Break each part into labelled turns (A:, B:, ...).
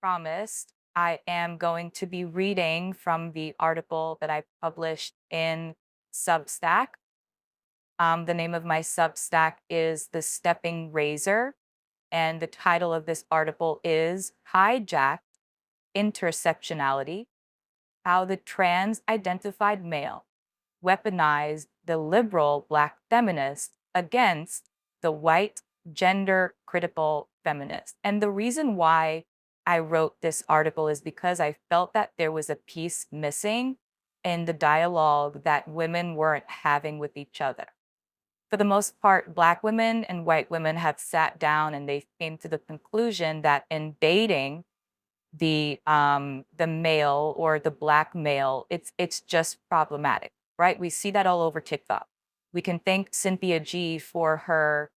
A: promised, I am going to be reading from the article that I published in Substack. The name of my Substack is The Stepping Razor, and the title of this article is Hijacked, Intersectionality: How the Trans Identified Male Weaponized the Liberal Black Feminist Against the White Gender Critical Feminist. And the reason why I wrote this article is because I felt that there was a piece missing in the dialogue that women weren't having with each other. For the most part, Black women and white women have sat down and they came to the conclusion that in dating the male or the Black male, it's just problematic, right? We see that all over TikTok. We can thank Cynthia G for her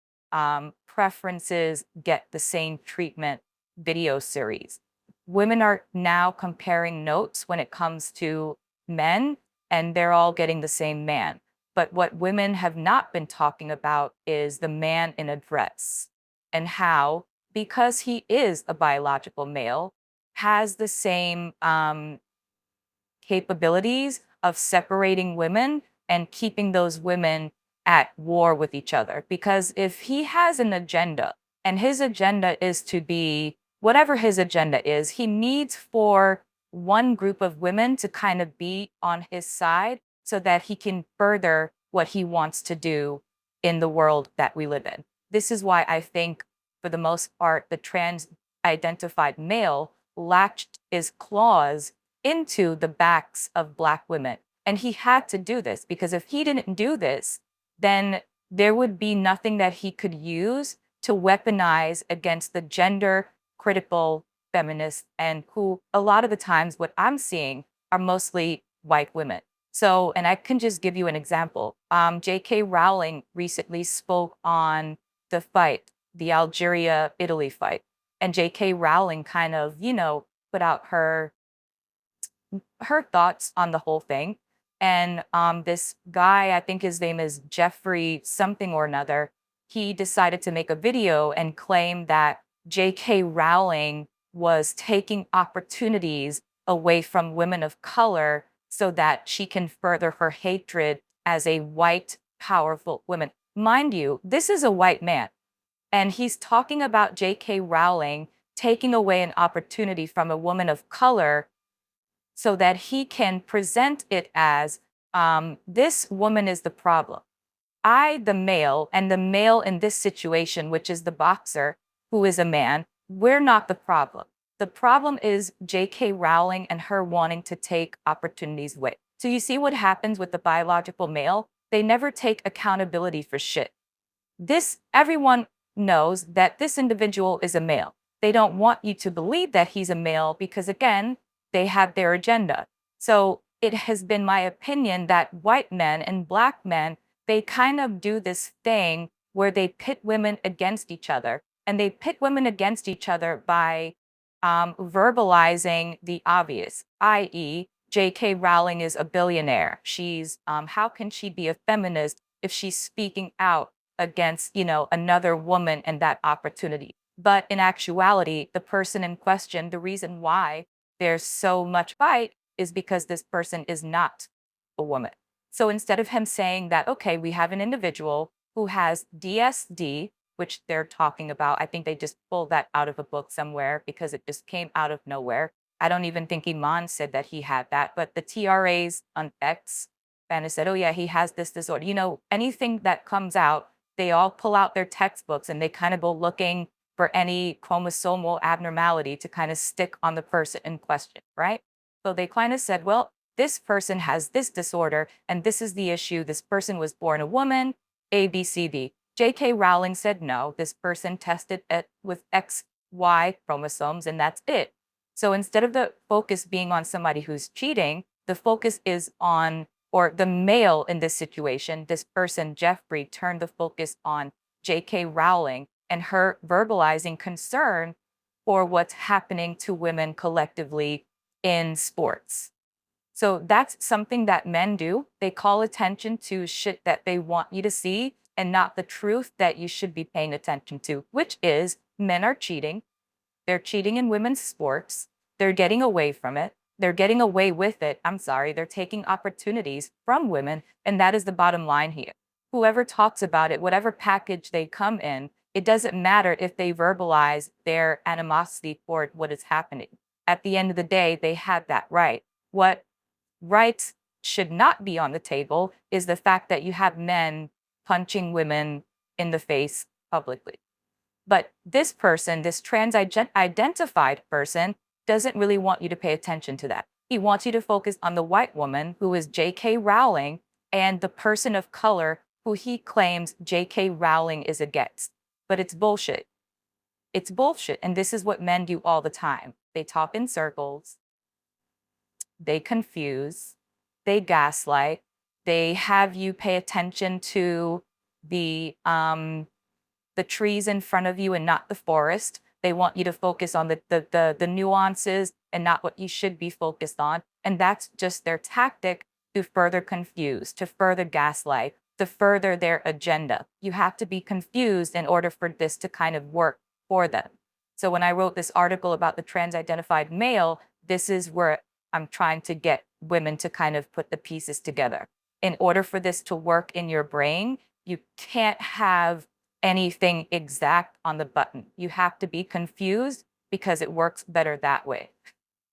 A: preferences get the same treatment video series. Women are now comparing notes when it comes to men, and they're all getting the same man. But what women have not been talking about is the man in a dress and how, because he is a biological male, has the same capabilities of separating women and keeping those women at war with each other. Because if he has an agenda and his agenda is to be whatever his agenda is, he needs for one group of women to kind of be on his side so that he can further what he wants to do in the world that we live in. This is why I think, for the most part, the trans identified male latched his claws into the backs of Black women. And he had to do this because if he didn't do this, then there would be nothing that he could use to weaponize against the gender critical feminists, and who a lot of the times what I'm seeing are mostly white women. So, and I can just give you an example. J.K. Rowling recently spoke on the fight, the Algeria-Italy fight. And J.K. Rowling kind of, put out her thoughts on the whole thing. And this guy, I think his name is Jeffrey something or another, he decided to make a video and claim that J.K. Rowling was taking opportunities away from women of color so that she can further her hatred as a white, powerful woman. Mind you, this is a white man. And he's talking about J.K. Rowling taking away an opportunity from a woman of color so that he can present it as this woman is the problem. I, the male, and the male in this situation, which is the boxer, who is a man, we're not the problem. The problem is J.K. Rowling and her wanting to take opportunities away. So you see what happens with the biological male? They never take accountability for shit. Everyone knows that this individual is a male. They don't want you to believe that he's a male because, again, they have their agenda. So it has been my opinion that white men and Black men, they kind of do this thing where they pit women against each other. And they pit women against each other by verbalizing the obvious, i.e., J.K. Rowling is a billionaire. How can she be a feminist if she's speaking out against, another woman and that opportunity? But in actuality, the person in question, the reason why there's so much fight is because this person is not a woman. So instead of him saying that, okay, we have an individual who has DSD, which they're talking about, I think they just pulled that out of a book somewhere because it just came out of nowhere. I don't even think Iman said that he had that, but the TRAs on X kind of said, oh yeah, he has this disorder. Anything that comes out, they all pull out their textbooks and they kind of go looking for any chromosomal abnormality to kind of stick on the person in question, right? So they kind of said, well, this person has this disorder and this is the issue. This person was born a woman, A, B, C, D. J.K. Rowling said, no, this person tested it with XY chromosomes and that's it. So instead of the focus being on somebody who's cheating, the focus is on, or the male in this situation, this person, Jeffrey, turned the focus on J.K. Rowling and her verbalizing concern for what's happening to women collectively in sports. So that's something that men do. They call attention to shit that they want you to see and not the truth that you should be paying attention to, which is men are cheating. They're cheating in women's sports. They're getting away from it. They're getting away with it. I'm sorry. They're taking opportunities from women. And that is the bottom line here. Whoever talks about it, whatever package they come in, it doesn't matter if they verbalize their animosity toward what is happening. At the end of the day, they have that right. What rights should not be on the table is the fact that you have men punching women in the face publicly. But this person, this trans-identified person, doesn't really want you to pay attention to that. He wants you to focus on the white woman who is J.K. Rowling and the person of color who he claims J.K. Rowling is against. But it's bullshit. It's bullshit. And this is what men do all the time. They talk in circles. They confuse. They gaslight. They have you pay attention to the trees in front of you and not the forest. They want you to focus on the nuances and not what you should be focused on. And that's just their tactic to further confuse, to further gaslight, to further their agenda. You have to be confused in order for this to kind of work for them. So when I wrote this article about the trans-identified male, this is where I'm trying to get women to kind of put the pieces together. In order for this to work in your brain, you can't have anything exact on the button. You have to be confused because it works better that way.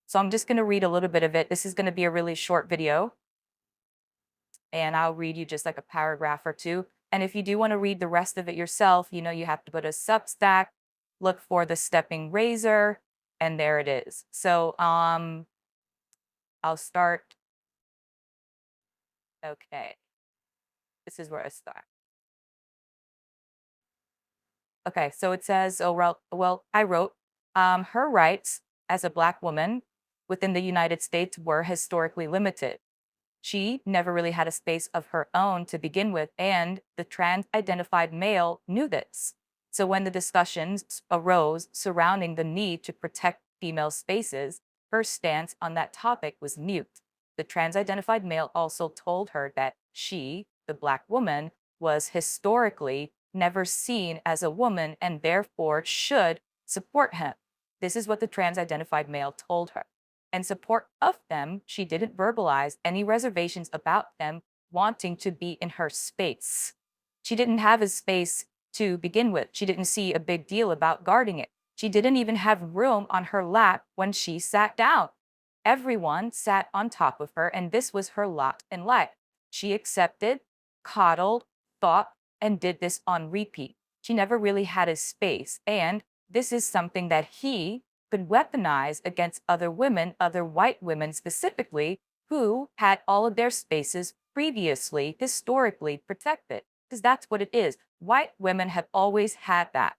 A: So I'm just going to read a little bit of it. This is going to be a really short video, and I'll read you just like a paragraph or two. And if you do want to read the rest of it yourself, you know, you have to put a Substack, look for the Stepping Razor, and there it is. So I'll start. Okay. This is where I start. Okay, so it says, oh, well, I wrote, her rights as a Black woman within the United States were historically limited. She never really had a space of her own to begin with, and the trans-identified male knew this. So when the discussions arose surrounding the need to protect female spaces, her stance on that topic was mute. The trans-identified male also told her that she, the Black woman, was historically never seen as a woman and therefore should support him. This is what the trans-identified male told her. In support of them, she didn't verbalize any reservations about them wanting to be in her space. She didn't have a space to begin with. She didn't see a big deal about guarding it. She didn't even have room on her lap when she sat down. Everyone sat on top of her, and this was her lot in life. She accepted, coddled, thought, and did this on repeat. She never really had a space, and this is something that he could weaponize against other women, other white women specifically, who had all of their spaces previously, historically protected, because that's what it is. White women have always had that.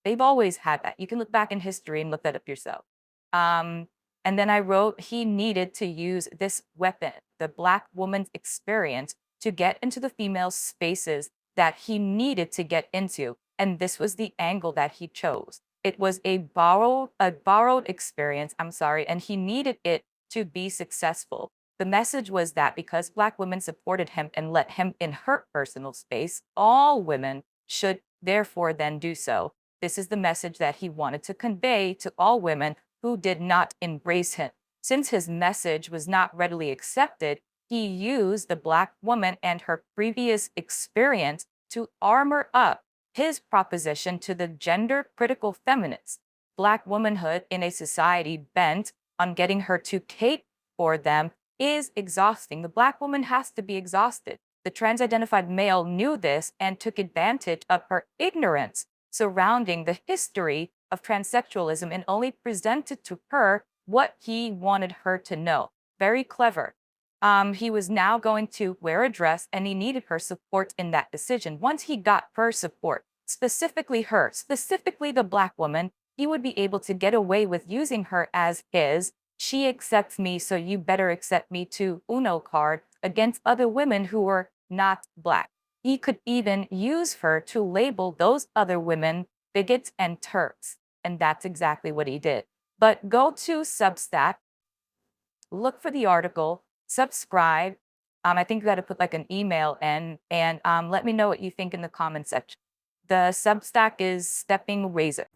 A: They've always had that. You can look back in history and look that up yourself. And then I wrote, he needed to use this weapon, the Black woman's experience, to get into the female spaces that he needed to get into. And this was the angle that he chose. It was a borrowed experience, and he needed it to be successful. The message was that because Black women supported him and let him in her personal space, all women should therefore then do so. This is the message that he wanted to convey to all women who did not embrace him. Since his message was not readily accepted, he used the Black woman and her previous experience to armor up his proposition to the gender-critical feminists. Black womanhood in a society bent on getting her to cater for them is exhausting. The Black woman has to be exhausted. The trans-identified male knew this and took advantage of her ignorance surrounding the history of transsexualism and only presented to her what he wanted her to know. Very clever. He was now going to wear a dress, and he needed her support in that decision. Once he got her support, specifically her, specifically the Black woman, he would be able to get away with using her as his "she accepts me, so you better accept me too" Uno card against other women who were not Black. He could even use her to label those other women bigots and Turks, and that's exactly what he did. But go to Substack, look for the article, subscribe. I think you got to put like an email in, and let me know what you think in the comment section. The Substack is Stepping Razor.